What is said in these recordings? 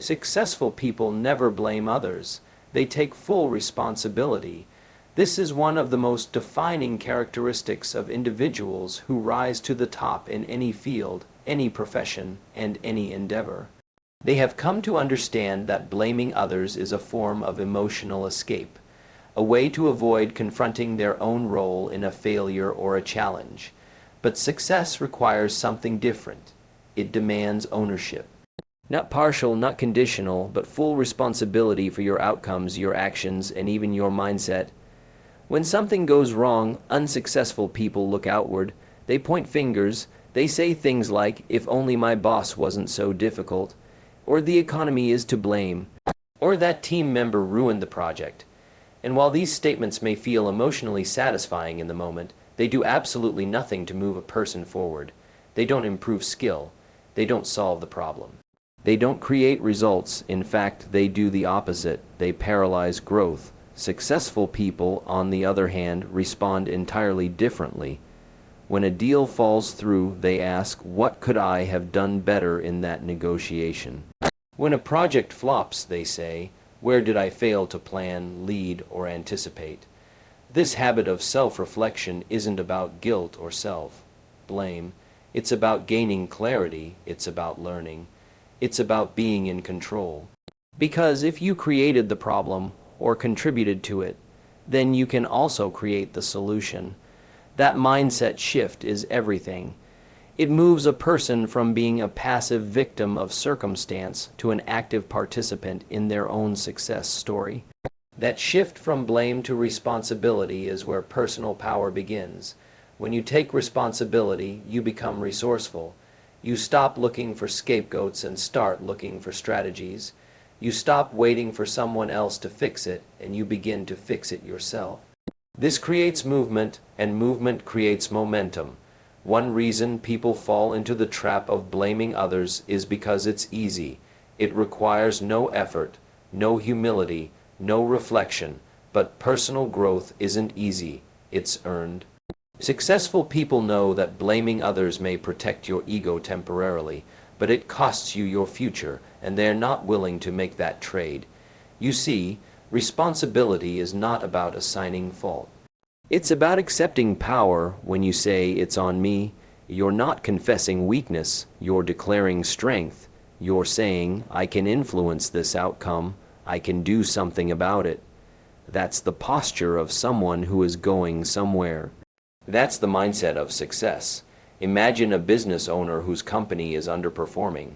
Successful people never blame others. They take full responsibility. This is one of the most defining characteristics of individuals who rise to the top in any field, any profession, and any endeavor. They have come to understand that blaming others is a form of emotional escape, a way to avoid confronting their own role in a failure or a challenge. But success requires something different. It demands ownership. Not partial, not conditional, but full responsibility for your outcomes, your actions, and even your mindset. When something goes wrong, unsuccessful people look outward. They point fingers. They say things like, "If only my boss wasn't so difficult," or "the economy is to blame," or "that team member ruined the project." And while these statements may feel emotionally satisfying in the moment, they do absolutely nothing to move a person forward. They don't improve skill. They don't solve the problem. They don't create results. In fact, they do the opposite. They paralyze growth. Successful people, on the other hand, respond entirely differently. When a deal falls through, they ask, "What could I have done better in that negotiation?" When a project flops, they say, "Where did I fail to plan, lead, or anticipate?" This habit of self-reflection isn't about guilt or self-blame. It's about gaining clarity. It's about learning. It's about being in control. Because if you created the problem or contributed to it, then you can also create the solution. That mindset shift is everything. It moves a person from being a passive victim of circumstance to an active participant in their own success story. That shift from blame to responsibility is where personal power begins. When you take responsibility, you become resourceful. You stop looking for scapegoats and start looking for strategies. You stop waiting for someone else to fix it, and you begin to fix it yourself. This creates movement, and movement creates momentum. One reason people fall into the trap of blaming others is because it's easy. It requires no effort, no humility, no reflection, but personal growth isn't easy. It's earned. Successful people know that blaming others may protect your ego temporarily, but it costs you your future, and they're not willing to make that trade. You see, responsibility is not about assigning fault. It's about accepting power. When you say, "It's on me," you're not confessing weakness, you're declaring strength. You're saying, "I can influence this outcome, I can do something about it." That's the posture of someone who is going somewhere. That's the mindset of success. Imagine a business owner whose company is underperforming.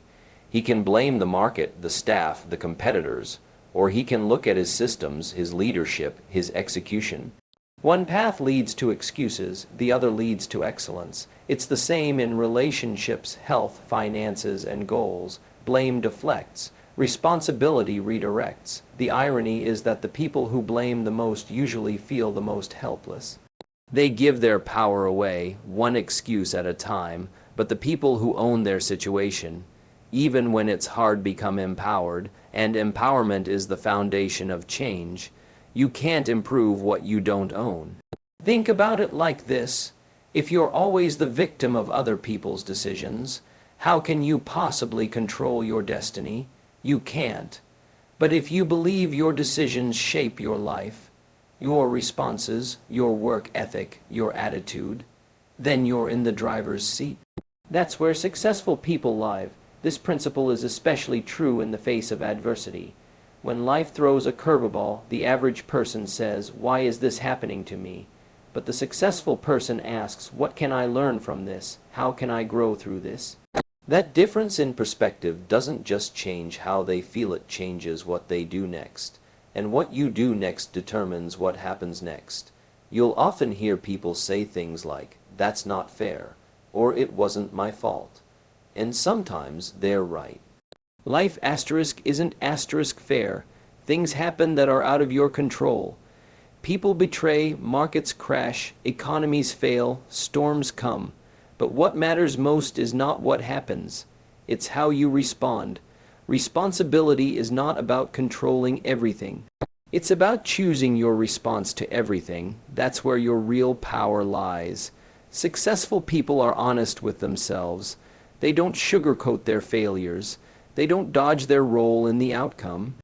He can blame the market, the staff, the competitors, or he can look at his systems, his leadership, his execution. One path leads to excuses, the other leads to excellence. It's the same in relationships, health, finances, and goals. Blame deflects. Responsibility redirects. The irony is that the people who blame the most usually feel the most helpless. They give their power away, one excuse at a time, but the people who own their situation, even when it's hard, become empowered, and empowerment is the foundation of change. You can't improve what you don't own. Think about it like this. If you're always the victim of other people's decisions, how can you possibly control your destiny? You can't. But if you believe your decisions shape your life, your responses, your work ethic, your attitude, then you're in the driver's seat. That's where successful people live. This principle is especially true in the face of adversity. When life throws a curveball, the average person says, "Why is this happening to me?" But the successful person asks, "What can I learn from this? How can I grow through this?" That difference in perspective doesn't just change how they feel, it changes what they do next. And what you do next determines what happens next. You'll often hear people say things like, "That's not fair," or "It wasn't my fault." And sometimes they're right. Life isn't fair. Things happen that are out of your control. People betray, markets crash, economies fail, storms come. But what matters most is not what happens. It's how you respond. Responsibility is not about controlling everything. It's about choosing your response to everything. That's where your real power lies. Successful people are honest with themselves. They don't sugarcoat their failures. They don't dodge their role in the outcome.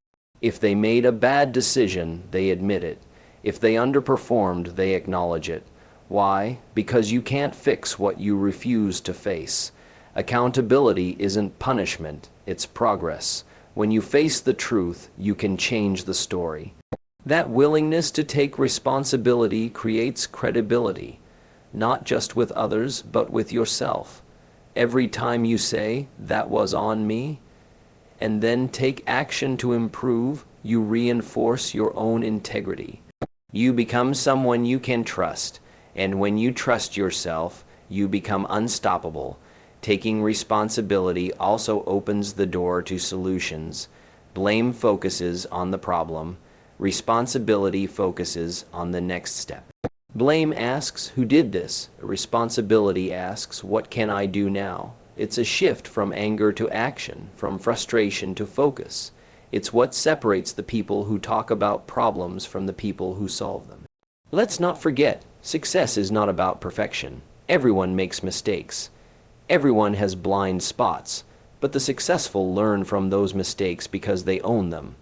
If they made a bad decision, they admit it. If they underperformed, they acknowledge it. Why? Because you can't fix what you refuse to face. Accountability isn't punishment, it's progress. When you face the truth, you can change the story. That willingness to take responsibility creates credibility, not just with others, but with yourself. Every time you say, "That was on me," and then take action to improve, you reinforce your own integrity. You become someone you can trust, and when you trust yourself, you become unstoppable. Taking responsibility also opens the door to solutions. Blame focuses on the problem. Responsibility focuses on the next step. Blame asks, "Who did this?" Responsibility asks, "What can I do now?" It's a shift from anger to action, from frustration to focus. It's what separates the people who talk about problems from the people who solve them. Let's not forget, success is not about perfection. Everyone makes mistakes. Everyone has blind spots, but the successful learn from those mistakes because they own them.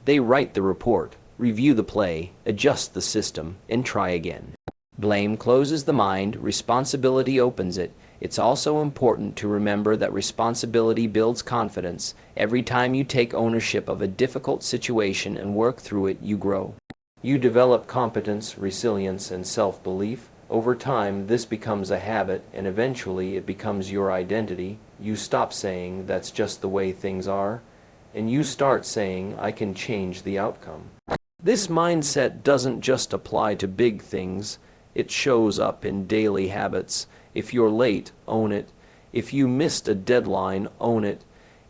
They write the report, review the play, adjust the system, and try again. Blame closes the mind, responsibility opens it. It's also important to remember that responsibility builds confidence. Every time you take ownership of a difficult situation and work through it, you grow. You develop competence, resilience, and self-belief. Over time, this becomes a habit, and eventually it becomes your identity. You stop saying, "That's just the way things are," and you start saying, "I can change the outcome." This mindset doesn't just apply to big things. It shows up in daily habits. If you're late, own it. If you missed a deadline, own it.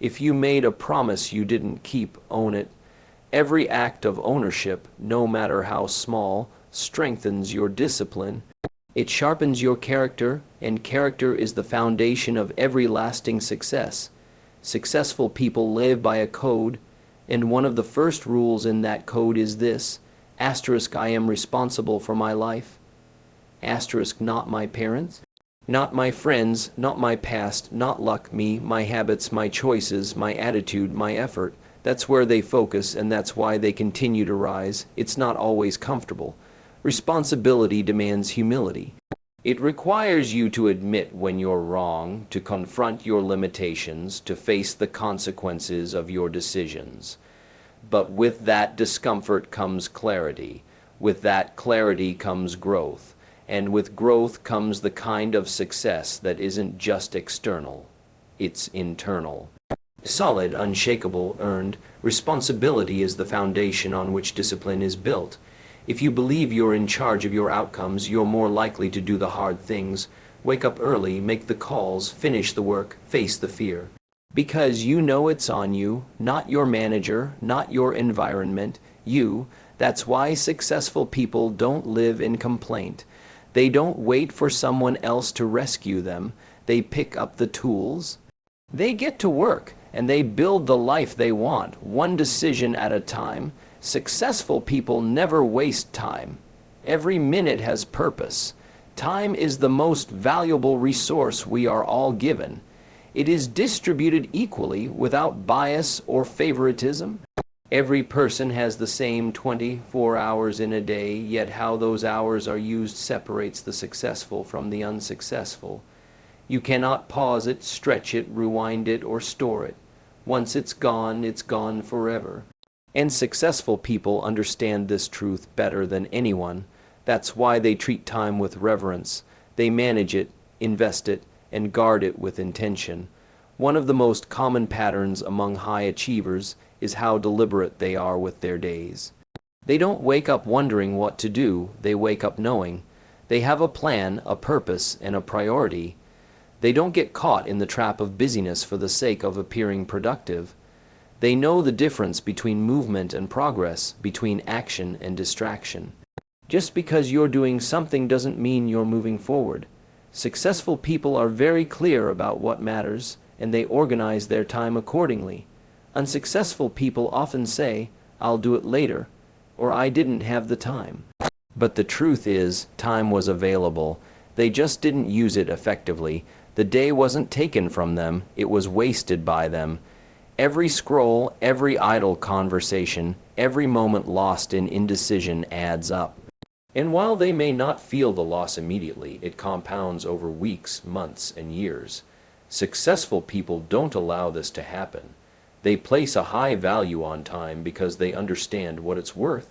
If you made a promise you didn't keep, own it. Every act of ownership, no matter how small, strengthens your discipline. It sharpens your character, and character is the foundation of every lasting success. Successful people live by a code, and one of the first rules in that code is this: asterisk, I am responsible for my life. Asterisk, not my parents, not my friends, not my past, not luck, me, my habits, my choices, my attitude, my effort. That's where they focus, and that's why they continue to rise. It's not always comfortable. Responsibility demands humility. It requires you to admit when you're wrong, to confront your limitations, to face the consequences of your decisions. But with that discomfort comes clarity. With that clarity comes growth. And with growth comes the kind of success that isn't just external, it's internal. Solid, unshakable, earned. Responsibility is the foundation on which discipline is built. If you believe you're in charge of your outcomes, you're more likely to do the hard things. Wake up early, make the calls, finish the work, face the fear. Because you know it's on you, not your manager, not your environment, you. That's why successful people don't live in complaint. They don't wait for someone else to rescue them. They pick up the tools. They get to work, and they build the life they want, one decision at a time. Successful people never waste time. Every minute has purpose. Time is the most valuable resource we are all given. It is distributed equally without bias or favoritism. Every person has the same 24 hours in a day, yet how those hours are used separates the successful from the unsuccessful. You cannot pause it, stretch it, rewind it, or store it. Once it's gone forever. And successful people understand this truth better than anyone. That's why they treat time with reverence. They manage it, invest it, and guard it with intention. One of the most common patterns among high achievers is how deliberate they are with their days. They don't wake up wondering what to do, they wake up knowing. They have a plan, a purpose, and a priority. They don't get caught in the trap of busyness for the sake of appearing productive. They know the difference between movement and progress, between action and distraction. Just because you're doing something doesn't mean you're moving forward. Successful people are very clear about what matters, and they organize their time accordingly. Unsuccessful people often say, "I'll do it later," or "I didn't have the time." But the truth is, time was available. They just didn't use it effectively. The day wasn't taken from them, it was wasted by them. Every scroll, every idle conversation, every moment lost in indecision adds up. And while they may not feel the loss immediately, it compounds over weeks, months, and years. Successful people don't allow this to happen. They place a high value on time because they understand what it's worth.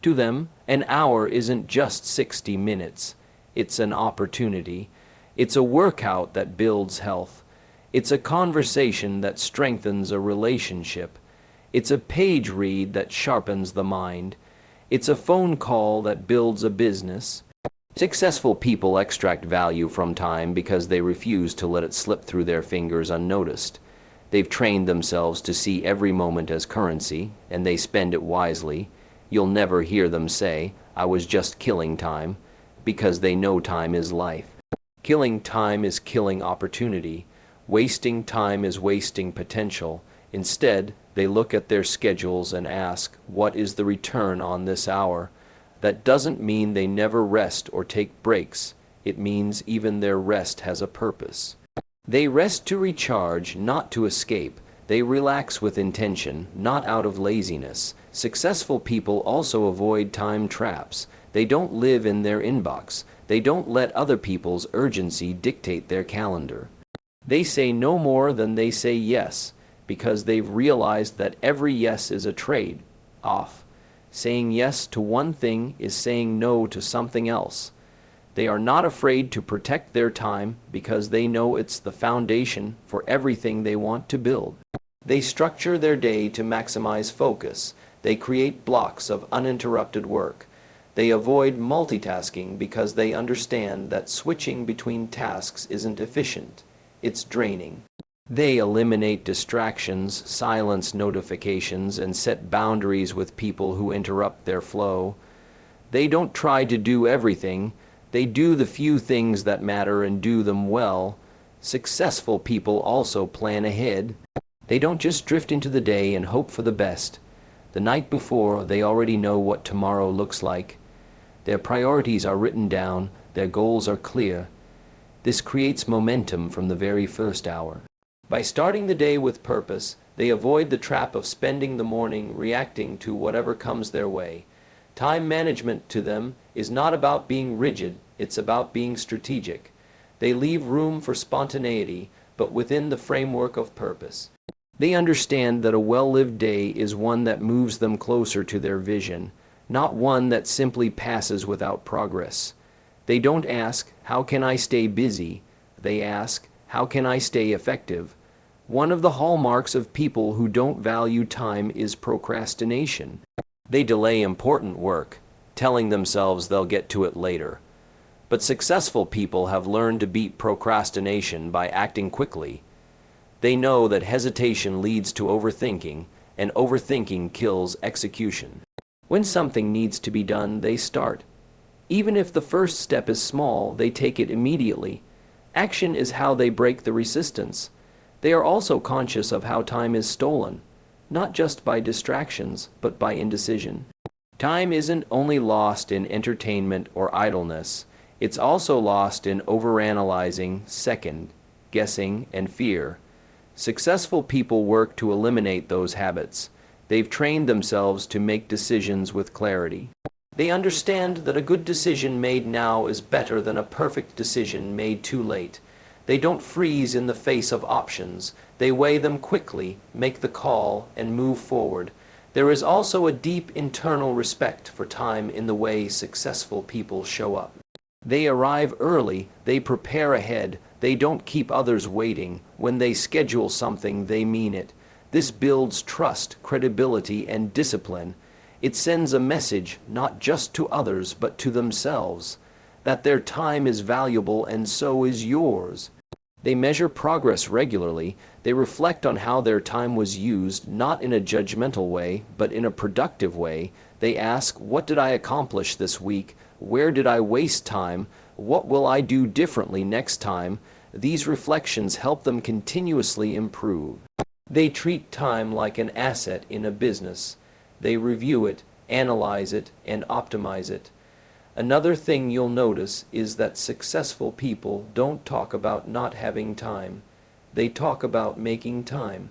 To them, an hour isn't just 60 minutes. It's an opportunity. It's a workout that builds health. It's a conversation that strengthens a relationship. It's a page read that sharpens the mind. It's a phone call that builds a business. Successful people extract value from time because they refuse to let it slip through their fingers unnoticed. They've trained themselves to see every moment as currency, and they spend it wisely. You'll never hear them say, "I was just killing time," because they know time is life. Killing time is killing opportunity. Wasting time is wasting potential. Instead, they look at their schedules and ask, what is the return on this hour? That doesn't mean they never rest or take breaks. It means even their rest has a purpose. They rest to recharge, not to escape. They relax with intention, not out of laziness. Successful people also avoid time traps. They don't live in their inbox. They don't let other people's urgency dictate their calendar. They say no more than they say yes, because they've realized that every yes is a trade-off. Saying yes to one thing is saying no to something else. They are not afraid to protect their time because they know it's the foundation for everything they want to build. They structure their day to maximize focus. They create blocks of uninterrupted work. They avoid multitasking because they understand that switching between tasks isn't efficient. It's draining. They eliminate distractions, silence notifications, and set boundaries with people who interrupt their flow. They don't try to do everything. They do the few things that matter and do them well. Successful people also plan ahead. They don't just drift into the day and hope for the best. The night before, they already know what tomorrow looks like. Their priorities are written down. Their goals are clear. This creates momentum from the very first hour. By starting the day with purpose, they avoid the trap of spending the morning reacting to whatever comes their way. Time management to them is not about being rigid, it's about being strategic. They leave room for spontaneity, but within the framework of purpose. They understand that a well-lived day is one that moves them closer to their vision, not one that simply passes without progress. They don't ask, "How can I stay busy?" They ask, "How can I stay effective?" One of the hallmarks of people who don't value time is procrastination. They delay important work, telling themselves they'll get to it later. But successful people have learned to beat procrastination by acting quickly. They know that hesitation leads to overthinking, and overthinking kills execution. When something needs to be done, they start. Even if the first step is small, they take it immediately. Action is how they break the resistance. They are also conscious of how time is stolen, not just by distractions, but by indecision. Time isn't only lost in entertainment or idleness, it's also lost in overanalyzing, second guessing, and fear. Successful people work to eliminate those habits. They've trained themselves to make decisions with clarity. They understand that a good decision made now is better than a perfect decision made too late. They don't freeze in the face of options. They weigh them quickly, make the call, and move forward. There is also a deep internal respect for time in the way successful people show up. They arrive early, they prepare ahead, they don't keep others waiting. When they schedule something, they mean it. This builds trust, credibility, and discipline. It sends a message not just to others, but to themselves, that their time is valuable and so is yours. They measure progress regularly. They reflect on how their time was used, not in a judgmental way, but in a productive way. They ask, what did I accomplish this week? Where did I waste time? What will I do differently next time? These reflections help them continuously improve. They treat time like an asset in a business. They review it, analyze it, and optimize it. Another thing you'll notice is that successful people don't talk about not having time. They talk about making time.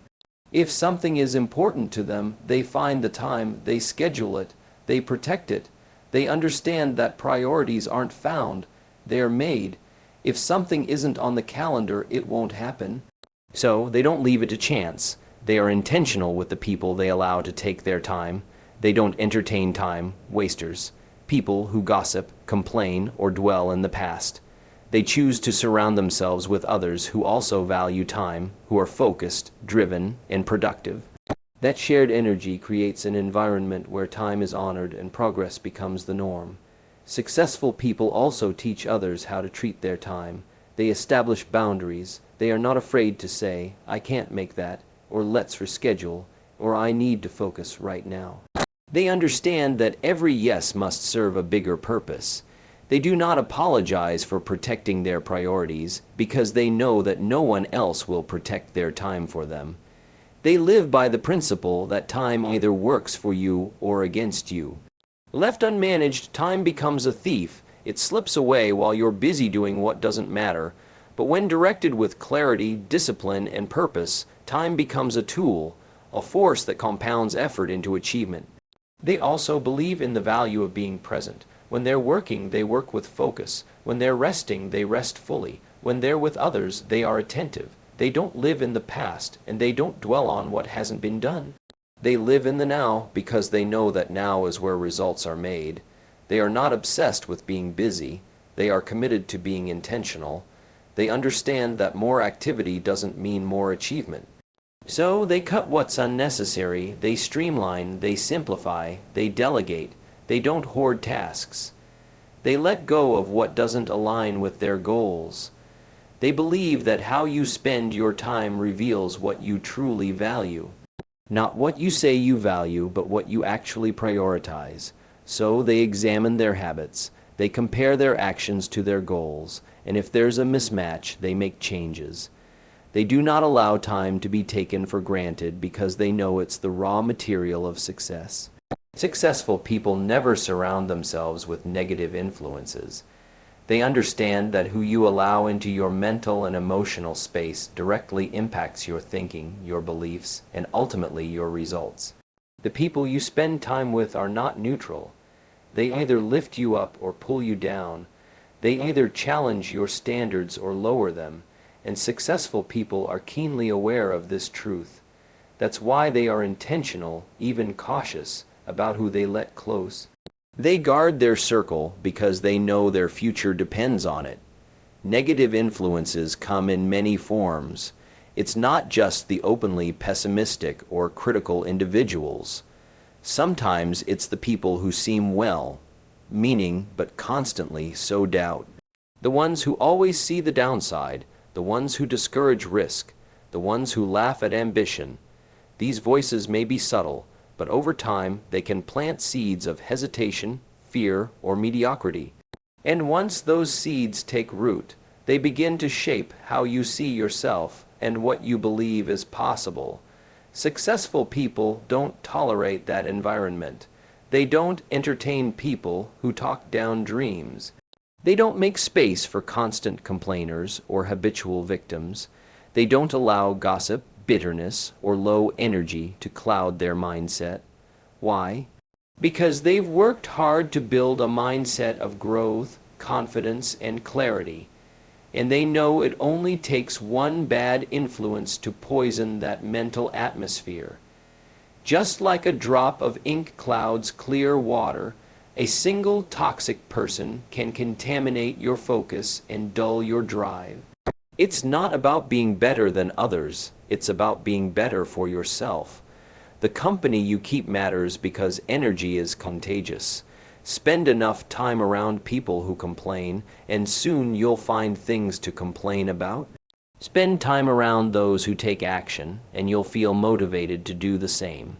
If something is important to them, they find the time, they schedule it, they protect it. They understand that priorities aren't found, they're made. If something isn't on the calendar, it won't happen. So they don't leave it to chance. They are intentional with the people they allow to take their time. They don't entertain time wasters, people who gossip, complain, or dwell in the past. They choose to surround themselves with others who also value time, who are focused, driven, and productive. That shared energy creates an environment where time is honored and progress becomes the norm. Successful people also teach others how to treat their time. They establish boundaries. They are not afraid to say, "I can't make that," or "let's reschedule," or "I need to focus right now." They understand that every yes must serve a bigger purpose. They do not apologize for protecting their priorities because they know that no one else will protect their time for them. They live by the principle that time either works for you or against you. Left unmanaged, time becomes a thief. It slips away while you're busy doing what doesn't matter. But when directed with clarity, discipline, and purpose, time becomes a tool, a force that compounds effort into achievement. They also believe in the value of being present. When they're working, they work with focus. When they're resting, they rest fully. When they're with others, they are attentive. They don't live in the past, and they don't dwell on what hasn't been done. They live in the now because they know that now is where results are made. They are not obsessed with being busy. They are committed to being intentional. They understand that more activity doesn't mean more achievement. So they cut what's unnecessary, they streamline, they simplify, they delegate, they don't hoard tasks. They let go of what doesn't align with their goals. They believe that how you spend your time reveals what you truly value. Not what you say you value, but what you actually prioritize. So they examine their habits. They compare their actions to their goals, and if there's a mismatch, they make changes. They do not allow time to be taken for granted because they know it's the raw material of success. Successful people never surround themselves with negative influences. They understand that who you allow into your mental and emotional space directly impacts your thinking, your beliefs, and ultimately your results. The people you spend time with are not neutral. They either lift you up or pull you down. They either challenge your standards or lower them, and successful people are keenly aware of this truth. That's why they are intentional, even cautious, about who they let close. They guard their circle because they know their future depends on it. Negative influences come in many forms. It's not just the openly pessimistic or critical individuals. Sometimes it's the people who seem well, meaning but constantly sow doubt. The ones who always see the downside, the ones who discourage risk, the ones who laugh at ambition. These voices may be subtle, but over time they can plant seeds of hesitation, fear, or mediocrity. And once those seeds take root, they begin to shape how you see yourself and what you believe is possible. Successful people don't tolerate that environment. They don't entertain people who talk down dreams. They don't make space for constant complainers or habitual victims. They don't allow gossip, bitterness, or low energy to cloud their mindset. Why? Because they've worked hard to build a mindset of growth, confidence, and clarity, and they know it only takes one bad influence to poison that mental atmosphere. Just like a drop of ink clouds clear water, a single toxic person can contaminate your focus and dull your drive. It's not about being better than others. It's about being better for yourself. The company you keep matters because energy is contagious. Spend enough time around people who complain, and soon you'll find things to complain about. Spend time around those who take action, and you'll feel motivated to do the same.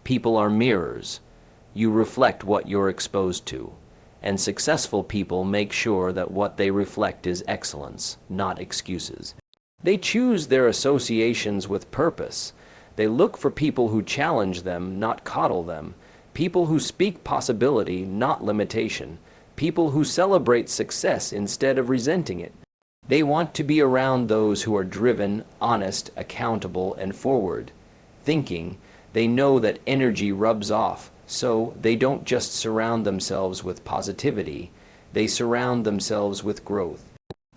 People are mirrors. You reflect what you're exposed to. And successful people make sure that what they reflect is excellence, not excuses. They choose their associations with purpose. They look for people who challenge them, not coddle them. People who speak possibility, not limitation. People who celebrate success instead of resenting it. They want to be around those who are driven, honest, accountable, and forward. thinking, they know that energy rubs off, so they don't just surround themselves with positivity, they surround themselves with growth.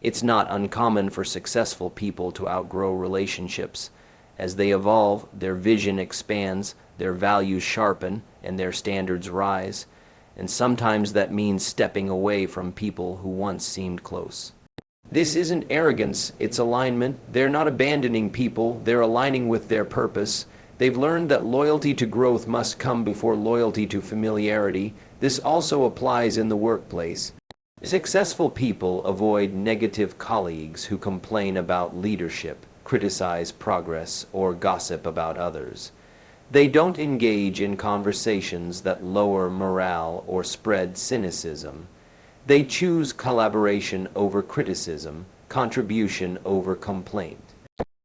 It's not uncommon for successful people to outgrow relationships. As they evolve, their vision expands, their values sharpen, and their standards rise. And sometimes that means stepping away from people who once seemed close. This isn't arrogance, it's alignment. They're not abandoning people, they're aligning with their purpose. They've learned that loyalty to growth must come before loyalty to familiarity. This also applies in the workplace. Successful people avoid negative colleagues who complain about leadership, criticize progress, or gossip about others. They don't engage in conversations that lower morale or spread cynicism. They choose collaboration over criticism, contribution over complaint.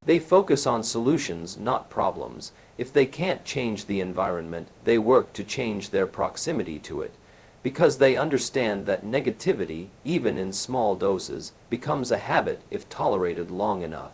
They focus on solutions, not problems. If they can't change the environment, they work to change their proximity to it, because they understand that negativity, even in small doses, becomes a habit if tolerated long enough.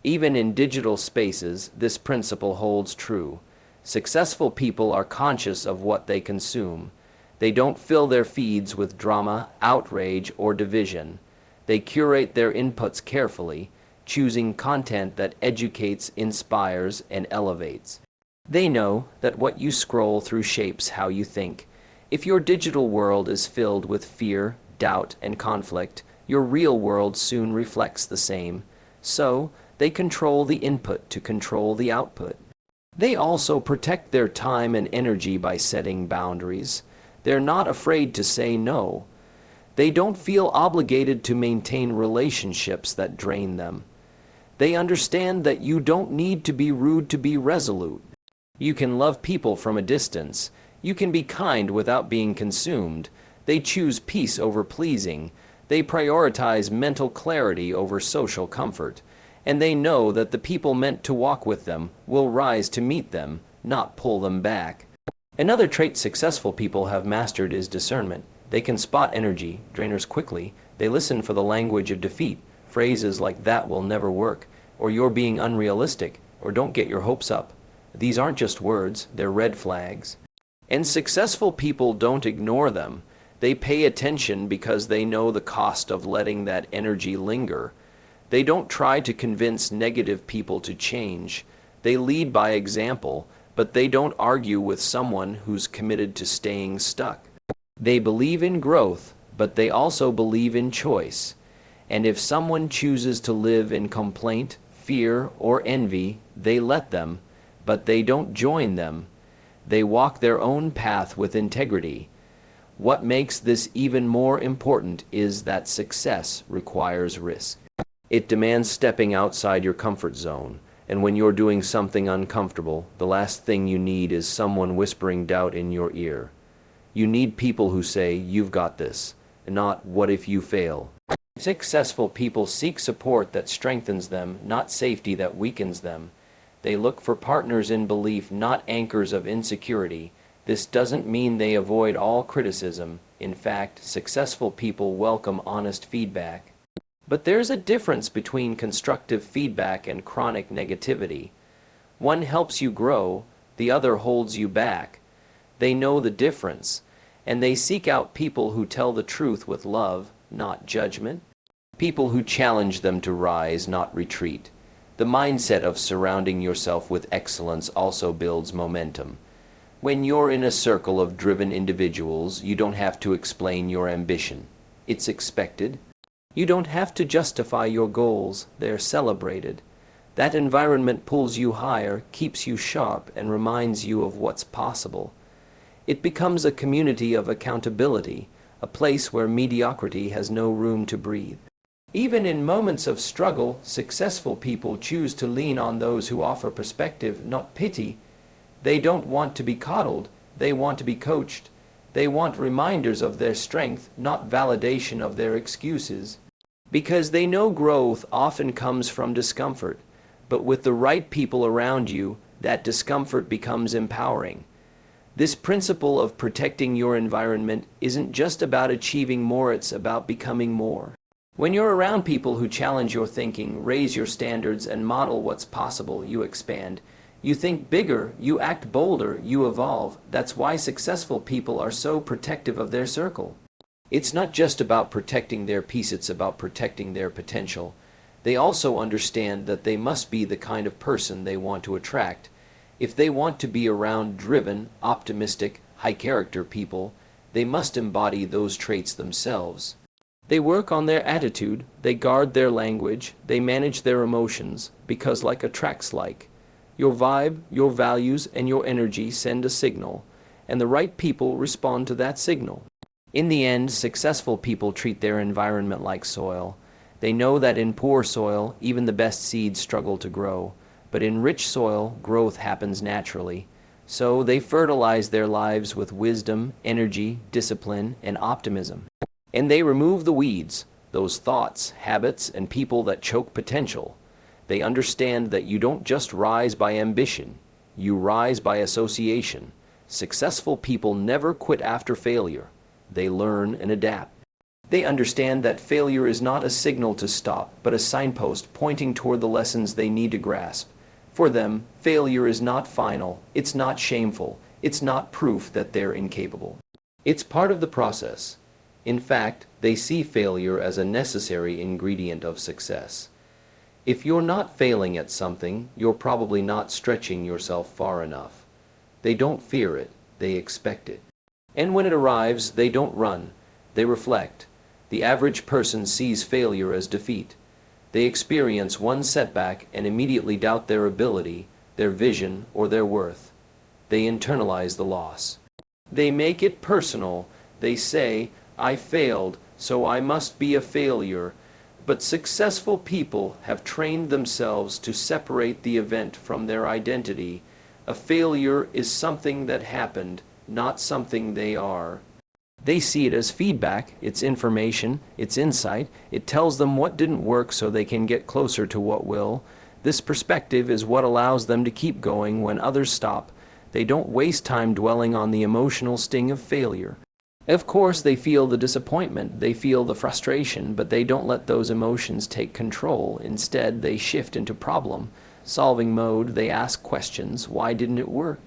Even in digital spaces, this principle holds true. Successful people are conscious of what they consume. They don't fill their feeds with drama, outrage, or division. They curate their inputs carefully, choosing content that educates, inspires, and elevates. They know that what you scroll through shapes how you think. If your digital world is filled with fear, doubt, and conflict, your real world soon reflects the same. So, they control the input to control the output. They also protect their time and energy by setting boundaries. They're not afraid to say no. They don't feel obligated to maintain relationships that drain them. They understand that you don't need to be rude to be resolute. You can love people from a distance. You can be kind without being consumed. They choose peace over pleasing. They prioritize mental clarity over social comfort. And they know that the people meant to walk with them will rise to meet them, not pull them back. Another trait successful people have mastered is discernment. They can spot energy drainers quickly. They listen for the language of defeat, phrases like "that will never work," or "you're being unrealistic," or "don't get your hopes up." These aren't just words, they're red flags. And successful people don't ignore them. They pay attention because they know the cost of letting that energy linger. They don't try to convince negative people to change. They lead by example, but they don't argue with someone who's committed to staying stuck. They believe in growth, but they also believe in choice. And if someone chooses to live in complaint, fear, or envy, they let them, but they don't join them. They walk their own path with integrity. What makes this even more important is that success requires risk. It demands stepping outside your comfort zone, and when you're doing something uncomfortable, the last thing you need is someone whispering doubt in your ear. You need people who say, "You've got this," and not "what if you fail." Successful people seek support that strengthens them, not safety that weakens them. They look for partners in belief, not anchors of insecurity. This doesn't mean they avoid all criticism. In fact, successful people welcome honest feedback. But there's a difference between constructive feedback and chronic negativity. One helps you grow, the other holds you back. They know the difference, and they seek out people who tell the truth with love, not judgment. People who challenge them to rise, not retreat. The mindset of surrounding yourself with excellence also builds momentum. When you're in a circle of driven individuals, you don't have to explain your ambition. It's expected. You don't have to justify your goals, they're celebrated. That environment pulls you higher, keeps you sharp, and reminds you of what's possible. It becomes a community of accountability, a place where mediocrity has no room to breathe. Even in moments of struggle, successful people choose to lean on those who offer perspective, not pity. They don't want to be coddled, they want to be coached. They want reminders of their strength, not validation of their excuses. Because they know growth often comes from discomfort, but with the right people around you, that discomfort becomes empowering. This principle of protecting your environment isn't just about achieving more, it's about becoming more. When you're around people who challenge your thinking, raise your standards, and model what's possible, you expand. You think bigger, you act bolder, you evolve. That's why successful people are so protective of their circle. It's not just about protecting their peace, it's about protecting their potential. They also understand that they must be the kind of person they want to attract. If they want to be around driven, optimistic, high-character people, they must embody those traits themselves. They work on their attitude, they guard their language, they manage their emotions, because like attracts like. Your vibe, your values, and your energy send a signal, and the right people respond to that signal. In the end, successful people treat their environment like soil. They know that in poor soil, even the best seeds struggle to grow, but in rich soil, growth happens naturally. So they fertilize their lives with wisdom, energy, discipline, and optimism. And they remove the weeds, those thoughts, habits, and people that choke potential. They understand that you don't just rise by ambition, you rise by association. Successful people never quit after failure. They learn and adapt. They understand that failure is not a signal to stop, but a signpost pointing toward the lessons they need to grasp. For them, failure is not final, it's not shameful, it's not proof that they're incapable. It's part of the process. In fact, they see failure as a necessary ingredient of success. If you're not failing at something, you're probably not stretching yourself far enough. They don't fear it, they expect it. And when it arrives, they don't run, they reflect. The average person sees failure as defeat. They experience one setback and immediately doubt their ability, their vision, or their worth. They internalize the loss. They make it personal. They say, I failed, so I must be a failure. But successful people have trained themselves to separate the event from their identity. A failure is something that happened, not something they are. They see it as feedback, it's information, it's insight. It tells them what didn't work so they can get closer to what will. This perspective is what allows them to keep going when others stop. They don't waste time dwelling on the emotional sting of failure. Of course, they feel the disappointment, they feel the frustration, but they don't let those emotions take control. Instead, they shift into problem-solving mode. They ask questions. Why didn't it work?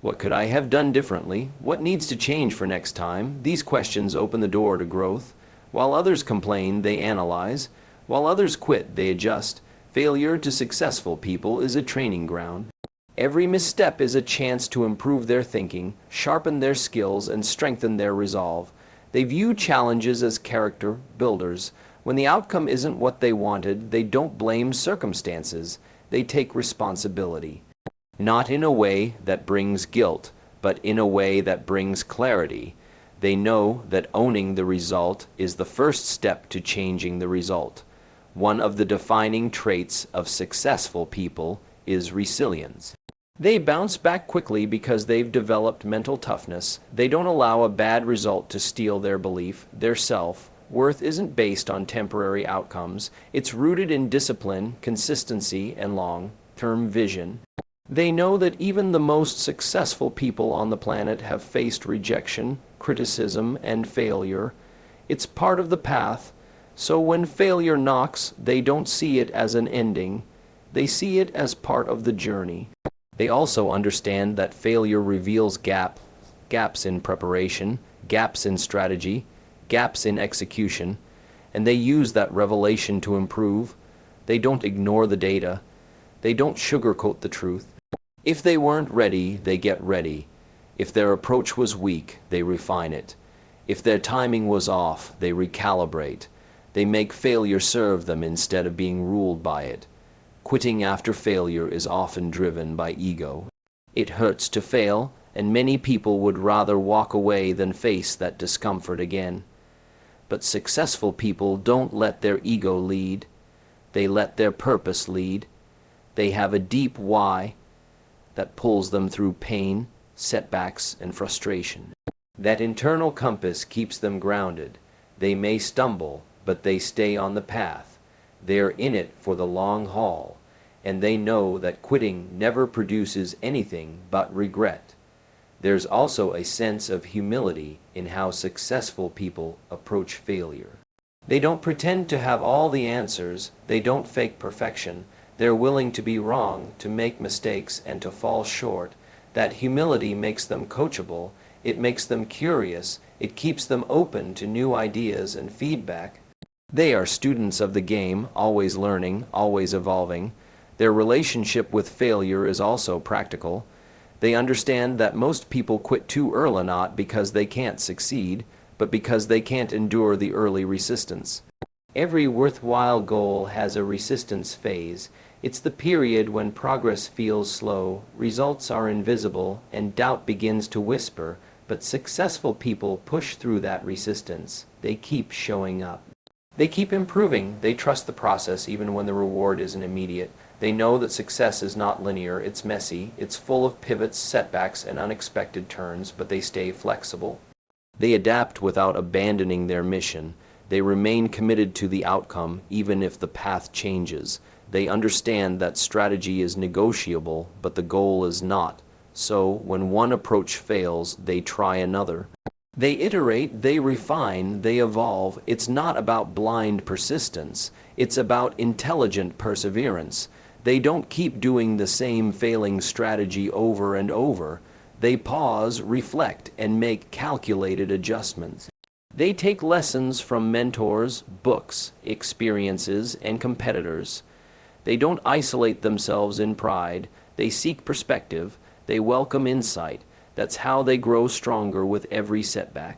What could I have done differently? What needs to change for next time? These questions open the door to growth. While others complain, they analyze. While others quit, they adjust. Failure to successful people is a training ground. Every misstep is a chance to improve their thinking, sharpen their skills, and strengthen their resolve. They view challenges as character builders. When the outcome isn't what they wanted, they don't blame circumstances. They take responsibility. Not in a way that brings guilt, but in a way that brings clarity. They know that owning the result is the first step to changing the result. One of the defining traits of successful people is resilience. They bounce back quickly because they've developed mental toughness. They don't allow a bad result to steal their belief, their self-worth isn't based on temporary outcomes. It's rooted in discipline, consistency, and long-term vision. They know that even the most successful people on the planet have faced rejection, criticism, and failure. It's part of the path. So when failure knocks, they don't see it as an ending. They see it as part of the journey. They also understand that failure reveals gaps in preparation, gaps in strategy, gaps in execution, and they use that revelation to improve. They don't ignore the data. They don't sugarcoat the truth. If they weren't ready, they get ready. If their approach was weak, they refine it. If their timing was off, they recalibrate. They make failure serve them instead of being ruled by it. Quitting after failure is often driven by ego. It hurts to fail, and many people would rather walk away than face that discomfort again. But successful people don't let their ego lead. They let their purpose lead. They have a deep why that pulls them through pain, setbacks, and frustration. That internal compass keeps them grounded. They may stumble, but they stay on the path. They're in it for the long haul, and they know that quitting never produces anything but regret. There's also a sense of humility in how successful people approach failure. They don't pretend to have all the answers. They don't fake perfection. They're willing to be wrong, to make mistakes, and to fall short. That humility makes them coachable, it makes them curious, it keeps them open to new ideas and feedback. They are students of the game, always learning, always evolving. Their relationship with failure is also practical. They understand that most people quit too early not because they can't succeed, but because they can't endure the early resistance. Every worthwhile goal has a resistance phase. It's the period when progress feels slow, results are invisible, and doubt begins to whisper, but successful people push through that resistance. They keep showing up. They keep improving. They trust the process even when the reward isn't immediate. They know that success is not linear, it's messy, it's full of pivots, setbacks, and unexpected turns, but they stay flexible. They adapt without abandoning their mission. They remain committed to the outcome, even if the path changes. They understand that strategy is negotiable, but the goal is not. So, when one approach fails, they try another. They iterate, they refine, they evolve. It's not about blind persistence. It's about intelligent perseverance. They don't keep doing the same failing strategy over and over. They pause, reflect, and make calculated adjustments. They take lessons from mentors, books, experiences, and competitors. They don't isolate themselves in pride. They seek perspective. They welcome insight. That's how they grow stronger with every setback.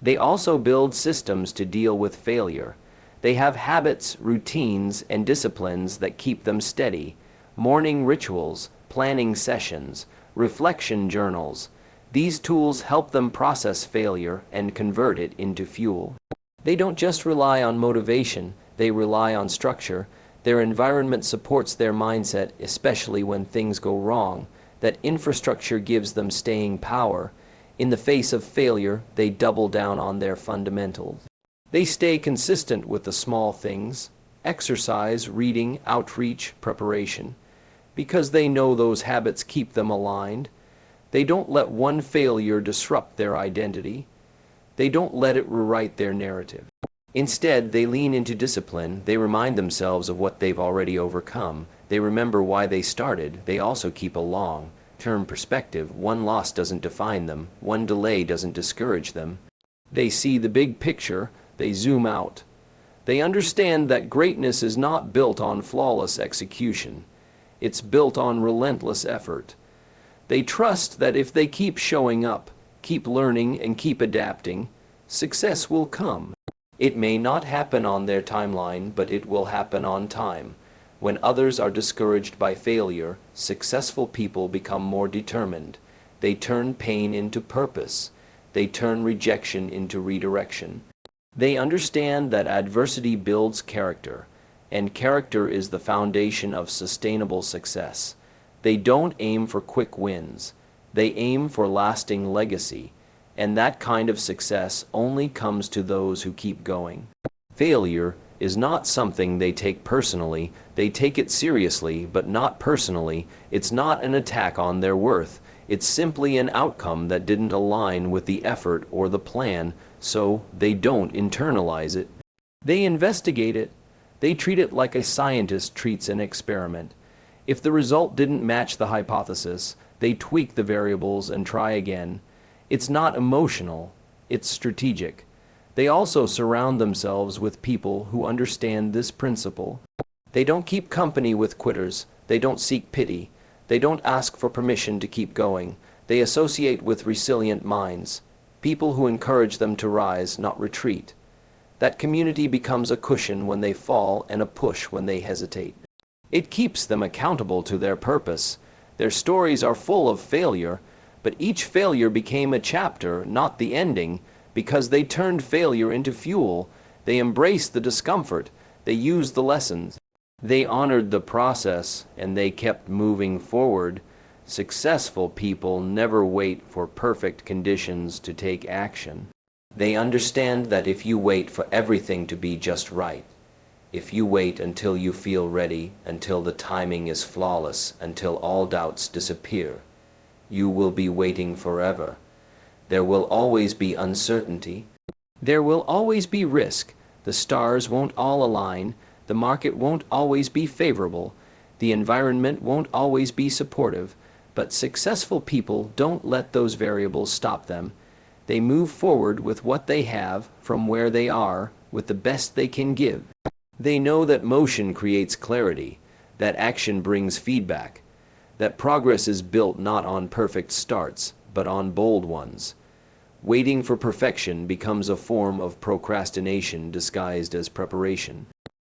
They also build systems to deal with failure. They have habits, routines, and disciplines that keep them steady. Morning rituals, planning sessions, reflection journals. These tools help them process failure and convert it into fuel. They don't just rely on motivation, they rely on structure. Their environment supports their mindset, especially when things go wrong. That infrastructure gives them staying power. In the face of failure, they double down on their fundamentals. They stay consistent with the small things: exercise, reading, outreach, preparation. Because they know those habits keep them aligned. They don't let one failure disrupt their identity. They don't let it rewrite their narrative. Instead, they lean into discipline. They remind themselves of what they've already overcome. They remember why they started. They also keep a long-term perspective. One loss doesn't define them. One delay doesn't discourage them. They see the big picture. They zoom out. They understand that greatness is not built on flawless execution. It's built on relentless effort. They trust that if they keep showing up, keep learning, and keep adapting, success will come. It may not happen on their timeline, but it will happen on time. When others are discouraged by failure, successful people become more determined. They turn pain into purpose. They turn rejection into redirection. They understand that adversity builds character, and character is the foundation of sustainable success. They don't aim for quick wins. They aim for lasting legacy, and that kind of success only comes to those who keep going. Failure is not something they take personally. They take it seriously, but not personally. It's not an attack on their worth. It's simply an outcome that didn't align with the effort or the plan, so they don't internalize it. They investigate it. They treat it like a scientist treats an experiment. If the result didn't match the hypothesis, they tweak the variables and try again. It's not emotional, it's strategic. They also surround themselves with people who understand this principle. They don't keep company with quitters. They don't seek pity. They don't ask for permission to keep going. They associate with resilient minds, people who encourage them to rise, not retreat. That community becomes a cushion when they fall and a push when they hesitate. It keeps them accountable to their purpose. Their stories are full of failure, but each failure became a chapter, not the ending, because they turned failure into fuel. They embraced the discomfort. They used the lessons. They honored the process, and they kept moving forward. Successful people never wait for perfect conditions to take action. They understand that if you wait for everything to be just right, if you wait until you feel ready, until the timing is flawless, until all doubts disappear, you will be waiting forever. There will always be uncertainty. There will always be risk. The stars won't all align. The market won't always be favorable. The environment won't always be supportive, but successful people don't let those variables stop them. They move forward with what they have, from where they are, with the best they can give. They know that motion creates clarity, that action brings feedback, that progress is built not on perfect starts, but on bold ones. Waiting for perfection becomes a form of procrastination disguised as preparation.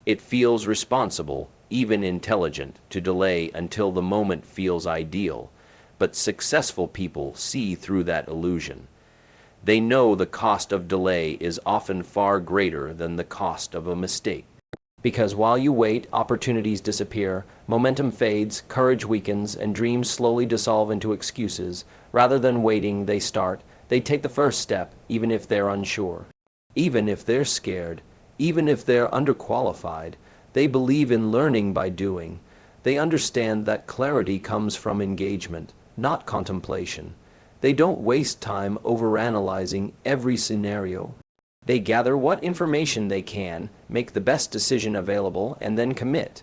It feels responsible, even intelligent, to delay until the moment feels ideal, but successful people see through that illusion. They know the cost of delay is often far greater than the cost of a mistake. Because while you wait, opportunities disappear, momentum fades, courage weakens, and dreams slowly dissolve into excuses. Rather than waiting, they start. They take the first step, even if they're unsure. Even if they're scared. Even if they're underqualified. They believe in learning by doing. They understand that clarity comes from engagement, not contemplation. They don't waste time overanalyzing every scenario. They gather what information they can, make the best decision available, and then commit.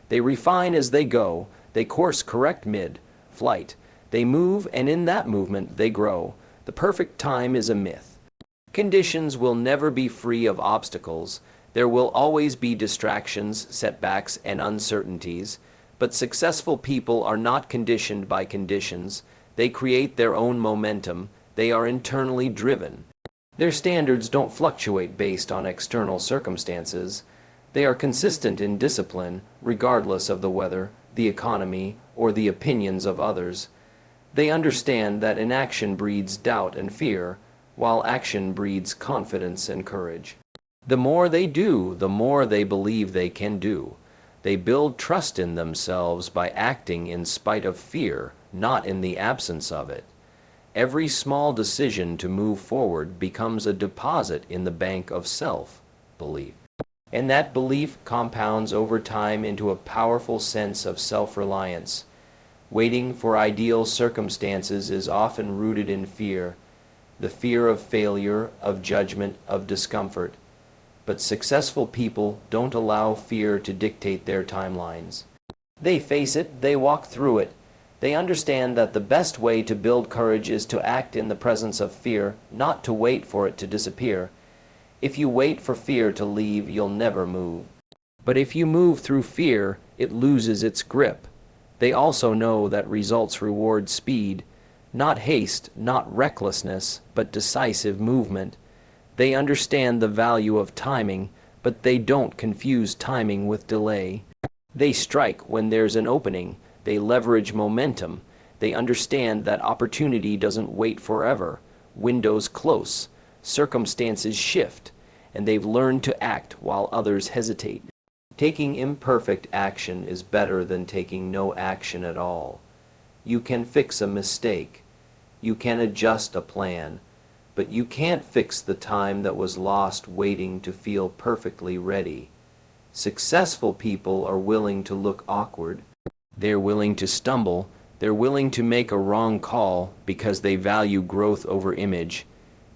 They refine as they go. They course correct mid-flight. They move, and in that movement they grow. The perfect time is a myth. Conditions will never be free of obstacles. There will always be distractions, setbacks, and uncertainties. But successful people are not conditioned by conditions. They create their own momentum. They are internally driven. Their standards don't fluctuate based on external circumstances. They are consistent in discipline, regardless of the weather, the economy, or the opinions of others. They understand that inaction breeds doubt and fear, while action breeds confidence and courage. The more they do, the more they believe they can do. They build trust in themselves by acting in spite of fear, not in the absence of it. Every small decision to move forward becomes a deposit in the bank of self-belief. And that belief compounds over time into a powerful sense of self-reliance. Waiting for ideal circumstances is often rooted in fear, the fear of failure, of judgment, of discomfort. But successful people don't allow fear to dictate their timelines. They face it, they walk through it. They understand that the best way to build courage is to act in the presence of fear, not to wait for it to disappear. If you wait for fear to leave, you'll never move. But if you move through fear, it loses its grip. They also know that results reward speed, not haste, not recklessness, but decisive movement. They understand the value of timing, but they don't confuse timing with delay. They strike when there's an opening. They leverage momentum. They understand that opportunity doesn't wait forever. Windows close. Circumstances shift. And they've learned to act while others hesitate. Taking imperfect action is better than taking no action at all. You can fix a mistake. You can adjust a plan. But you can't fix the time that was lost waiting to feel perfectly ready. Successful people are willing to look awkward. They're willing to stumble. They're willing to make a wrong call because they value growth over image.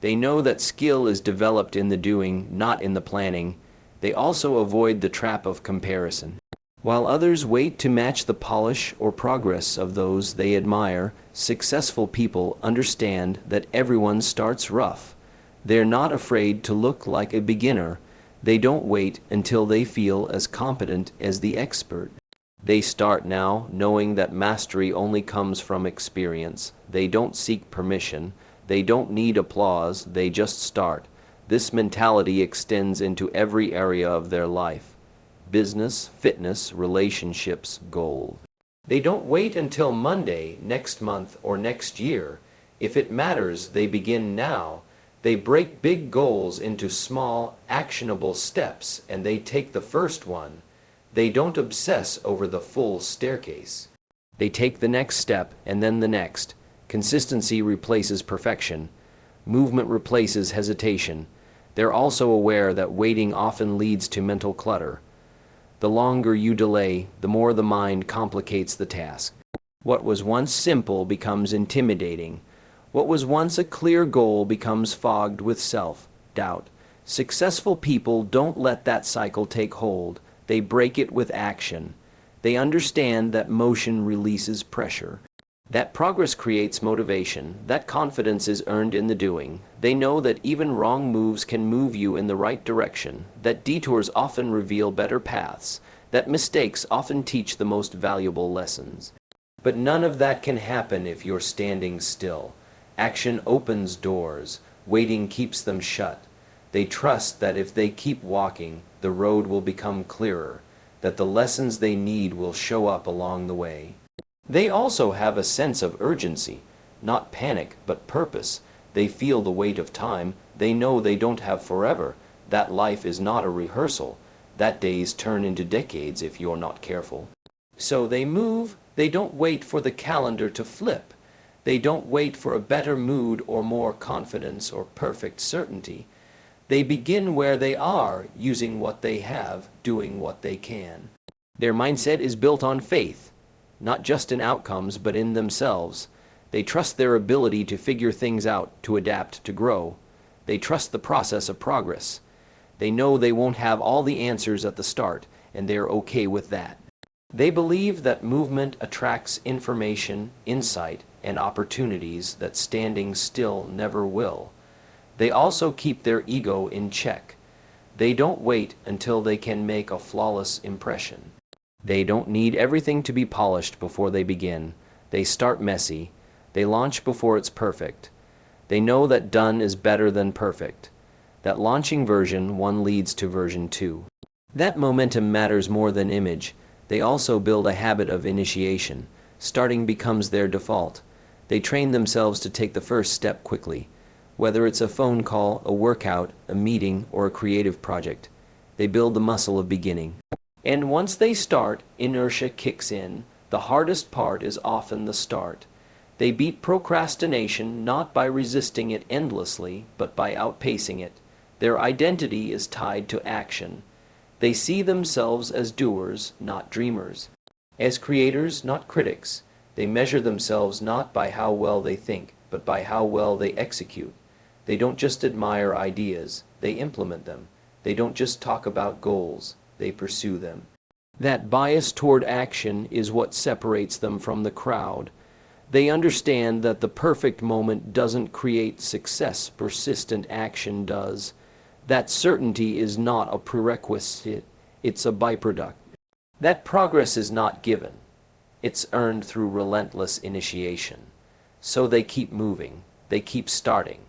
They know that skill is developed in the doing, not in the planning. They also avoid the trap of comparison. While others wait to match the polish or progress of those they admire, successful people understand that everyone starts rough. They're not afraid to look like a beginner. They don't wait until they feel as competent as the expert. They start now, knowing that mastery only comes from experience. They don't seek permission. They don't need applause. They just start. This mentality extends into every area of their life. Business, fitness, relationships, goals. They don't wait until Monday, next month, or next year. If it matters, they begin now. They break big goals into small, actionable steps, and they take the first one. They don't obsess over the full staircase. They take the next step, and then the next. Consistency replaces perfection. Movement replaces hesitation. They're also aware that waiting often leads to mental clutter. The longer you delay, the more the mind complicates the task. What was once simple becomes intimidating. What was once a clear goal becomes fogged with self-doubt. Successful people don't let that cycle take hold. They break it with action. They understand that motion releases pressure, that progress creates motivation, that confidence is earned in the doing. They know that even wrong moves can move you in the right direction, that detours often reveal better paths, that mistakes often teach the most valuable lessons. But none of that can happen if you're standing still. Action opens doors, waiting keeps them shut. They trust that if they keep walking, the road will become clearer, that the lessons they need will show up along the way. They also have a sense of urgency, not panic, but purpose. They feel the weight of time. They know they don't have forever, that life is not a rehearsal, that days turn into decades if you're not careful. So they move. They don't wait for the calendar to flip. They don't wait for a better mood or more confidence or perfect certainty. They begin where they are, using what they have, doing what they can. Their mindset is built on faith, not just in outcomes, but in themselves. They trust their ability to figure things out, to adapt, to grow. They trust the process of progress. They know they won't have all the answers at the start, and they're okay with that. They believe that movement attracts information, insight, and opportunities that standing still never will. They also keep their ego in check. They don't wait until they can make a flawless impression. They don't need everything to be polished before they begin. They start messy. They launch before it's perfect. They know that done is better than perfect. That launching version 1 leads to version 2. That momentum matters more than image. They also build a habit of initiation. Starting becomes their default. They train themselves to take the first step quickly. Whether it's a phone call, a workout, a meeting, or a creative project, they build the muscle of beginning. And once they start, inertia kicks in. The hardest part is often the start. They beat procrastination not by resisting it endlessly, but by outpacing it. Their identity is tied to action. They see themselves as doers, not dreamers. As creators, not critics. They measure themselves not by how well they think, but by how well they execute. They don't just admire ideas, they implement them. They don't just talk about goals, they pursue them. That bias toward action is what separates them from the crowd. They understand that the perfect moment doesn't create success, persistent action does. That certainty is not a prerequisite, it's a byproduct. That progress is not given, it's earned through relentless initiation. So they keep moving, they keep starting.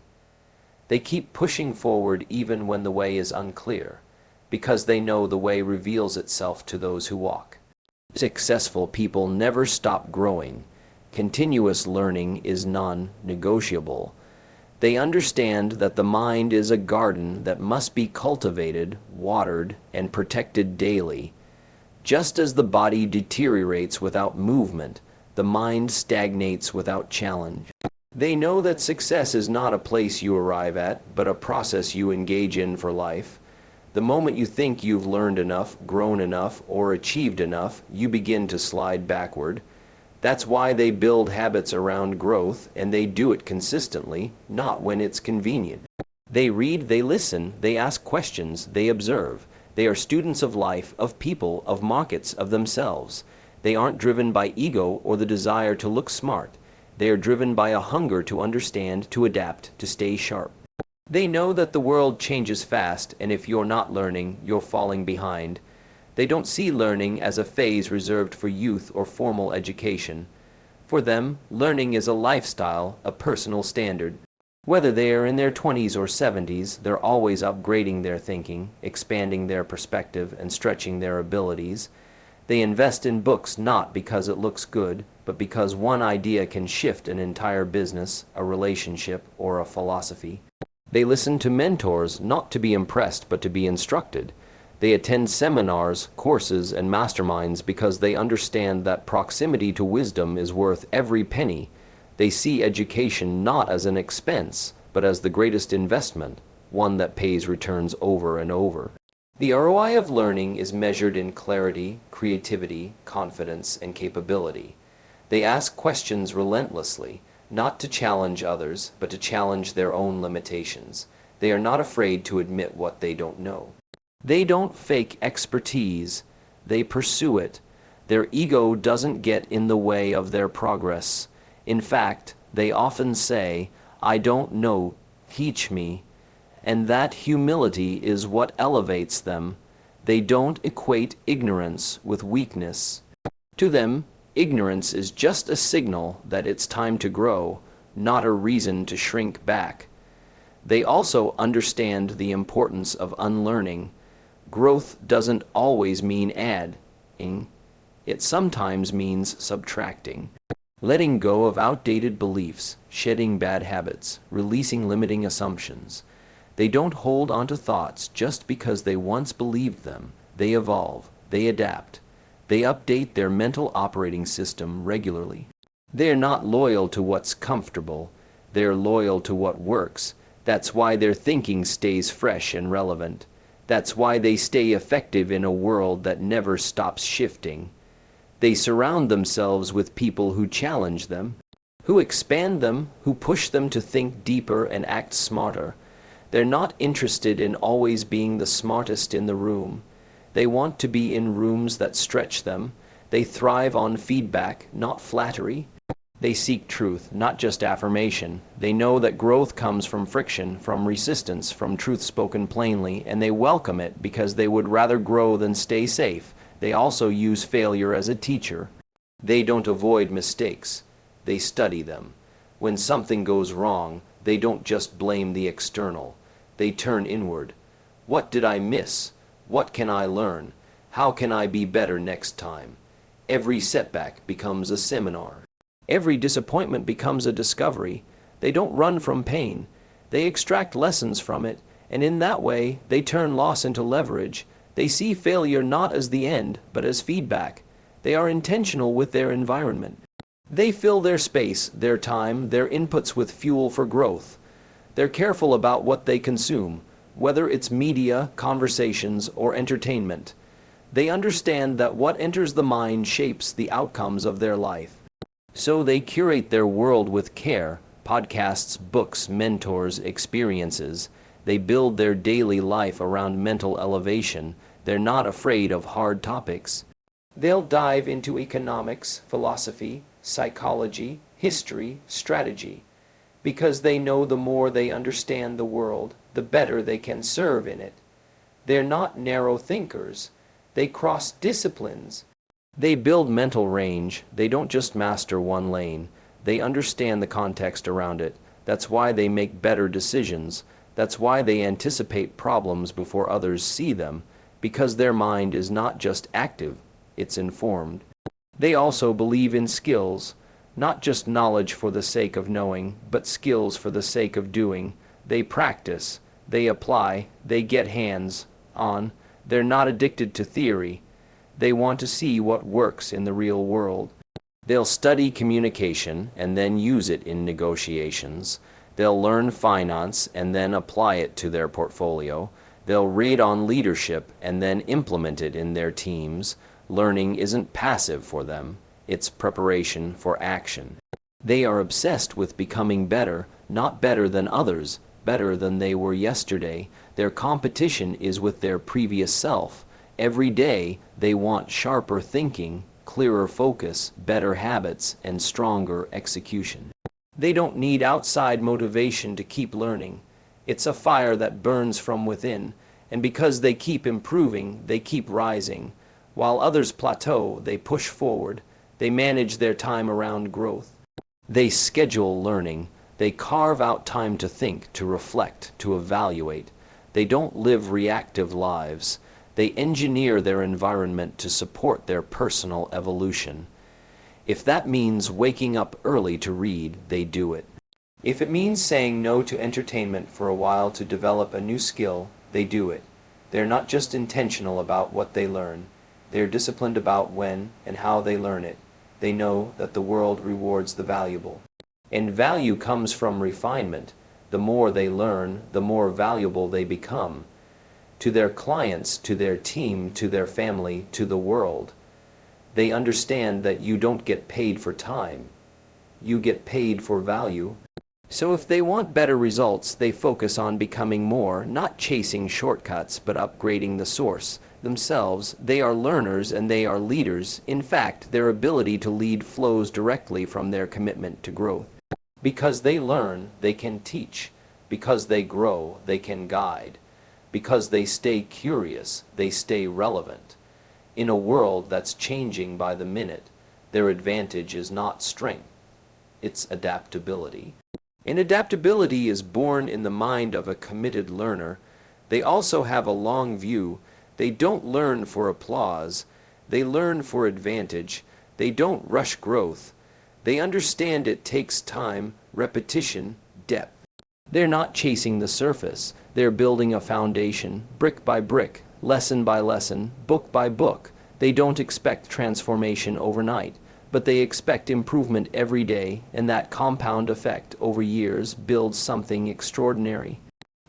They keep pushing forward even when the way is unclear, because they know the way reveals itself to those who walk. Successful people never stop growing. Continuous learning is non-negotiable. They understand that the mind is a garden that must be cultivated, watered, and protected daily. Just as the body deteriorates without movement, the mind stagnates without challenge. They know that success is not a place you arrive at, but a process you engage in for life. The moment you think you've learned enough, grown enough, or achieved enough, you begin to slide backward. That's why they build habits around growth, and they do it consistently, not when it's convenient. They read, they listen, they ask questions, they observe. They are students of life, of people, of markets, of themselves. They aren't driven by ego or the desire to look smart. They are driven by a hunger to understand, to adapt, to stay sharp. They know that the world changes fast, and if you're not learning, you're falling behind. They don't see learning as a phase reserved for youth or formal education. For them, learning is a lifestyle, a personal standard. Whether they are in their 20s or 70s, they're always upgrading their thinking, expanding their perspective, and stretching their abilities. They invest in books not because it looks good, but because one idea can shift an entire business, a relationship, or a philosophy. They listen to mentors not to be impressed, but to be instructed. They attend seminars, courses, and masterminds because they understand that proximity to wisdom is worth every penny. They see education not as an expense, but as the greatest investment, one that pays returns over and over. The ROI of learning is measured in clarity, creativity, confidence, and capability. They ask questions relentlessly, not to challenge others, but to challenge their own limitations. They are not afraid to admit what they don't know. They don't fake expertise, they pursue it. Their ego doesn't get in the way of their progress. In fact, they often say, "I don't know, teach me." And that humility is what elevates them. They don't equate ignorance with weakness. To them, ignorance is just a signal that it's time to grow, not a reason to shrink back. They also understand the importance of unlearning. Growth doesn't always mean adding. It sometimes means subtracting. Letting go of outdated beliefs, shedding bad habits, releasing limiting assumptions. They don't hold onto thoughts just because they once believed them. They evolve, they adapt, they update their mental operating system regularly. They're not loyal to what's comfortable, they're loyal to what works. That's why their thinking stays fresh and relevant. That's why they stay effective in a world that never stops shifting. They surround themselves with people who challenge them, who expand them, who push them to think deeper and act smarter. They're not interested in always being the smartest in the room. They want to be in rooms that stretch them. They thrive on feedback, not flattery. They seek truth, not just affirmation. They know that growth comes from friction, from resistance, from truth spoken plainly, and they welcome it because they would rather grow than stay safe. They also use failure as a teacher. They don't avoid mistakes. They study them. When something goes wrong, they don't just blame the external. They turn inward. What did I miss? What can I learn? How can I be better next time? Every setback becomes a seminar. Every disappointment becomes a discovery. They don't run from pain. They extract lessons from it, and in that way, they turn loss into leverage. They see failure not as the end, but as feedback. They are intentional with their environment. They fill their space, their time, their inputs with fuel for growth. They're careful about what they consume, whether it's media, conversations, or entertainment. They understand that what enters the mind shapes the outcomes of their life. So they curate their world with care, podcasts, books, mentors, experiences. They build their daily life around mental elevation. They're not afraid of hard topics. They'll dive into economics, philosophy, psychology, history, strategy, because they know the more they understand the world, the better they can serve in it. They're not narrow thinkers. They cross disciplines. They build mental range. They don't just master one lane. They understand the context around it. That's why they make better decisions. That's why they anticipate problems before others see them, because their mind is not just active, it's informed. They also believe in skills, not just knowledge for the sake of knowing, but skills for the sake of doing. They practice, they apply, they get hands on. They're not addicted to theory. They want to see what works in the real world. They'll study communication and then use it in negotiations. They'll learn finance and then apply it to their portfolio. They'll read on leadership and then implement it in their teams. Learning isn't passive for them. It's preparation for action. They are obsessed with becoming better, not better than others, better than they were yesterday. Their competition is with their previous self. Every day, they want sharper thinking, clearer focus, better habits, and stronger execution. They don't need outside motivation to keep learning. It's a fire that burns from within, and because they keep improving, they keep rising. While others plateau, they push forward. They manage their time around growth. They schedule learning. They carve out time to think, to reflect, to evaluate. They don't live reactive lives. They engineer their environment to support their personal evolution. If that means waking up early to read, they do it. If it means saying no to entertainment for a while to develop a new skill, they do it. They're not just intentional about what they learn. They're disciplined about when and how they learn it. They know that the world rewards the valuable. And value comes from refinement. The more they learn, the more valuable they become. To their clients, to their team, to their family, to the world. They understand that you don't get paid for time. You get paid for value. So if they want better results, they focus on becoming more, not chasing shortcuts, but upgrading the source. themselves, they are learners and they are leaders. In fact, their ability to lead flows directly from their commitment to growth. Because they learn, they can teach. Because they grow, they can guide. Because they stay curious, they stay relevant. In a world that's changing by the minute, their advantage is not strength, it's adaptability. And adaptability is born in the mind of a committed learner. They also have a long view. They don't learn for applause. They learn for advantage. They don't rush growth. They understand it takes time, repetition, depth. They're not chasing the surface. They're building a foundation, brick by brick, lesson by lesson, book by book. They don't expect transformation overnight, but they expect improvement every day, and that compound effect over years builds something extraordinary.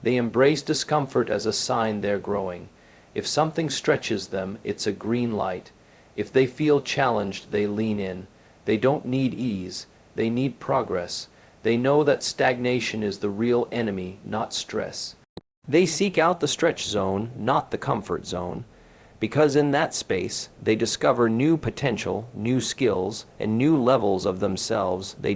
They embrace discomfort as a sign they're growing. If something stretches them, it's a green light. If they feel challenged, they lean in. They don't need ease, they need progress. They know that stagnation is the real enemy, not stress. They seek out the stretch zone, not the comfort zone, because in that space they discover new potential, new skills, and new levels of themselves they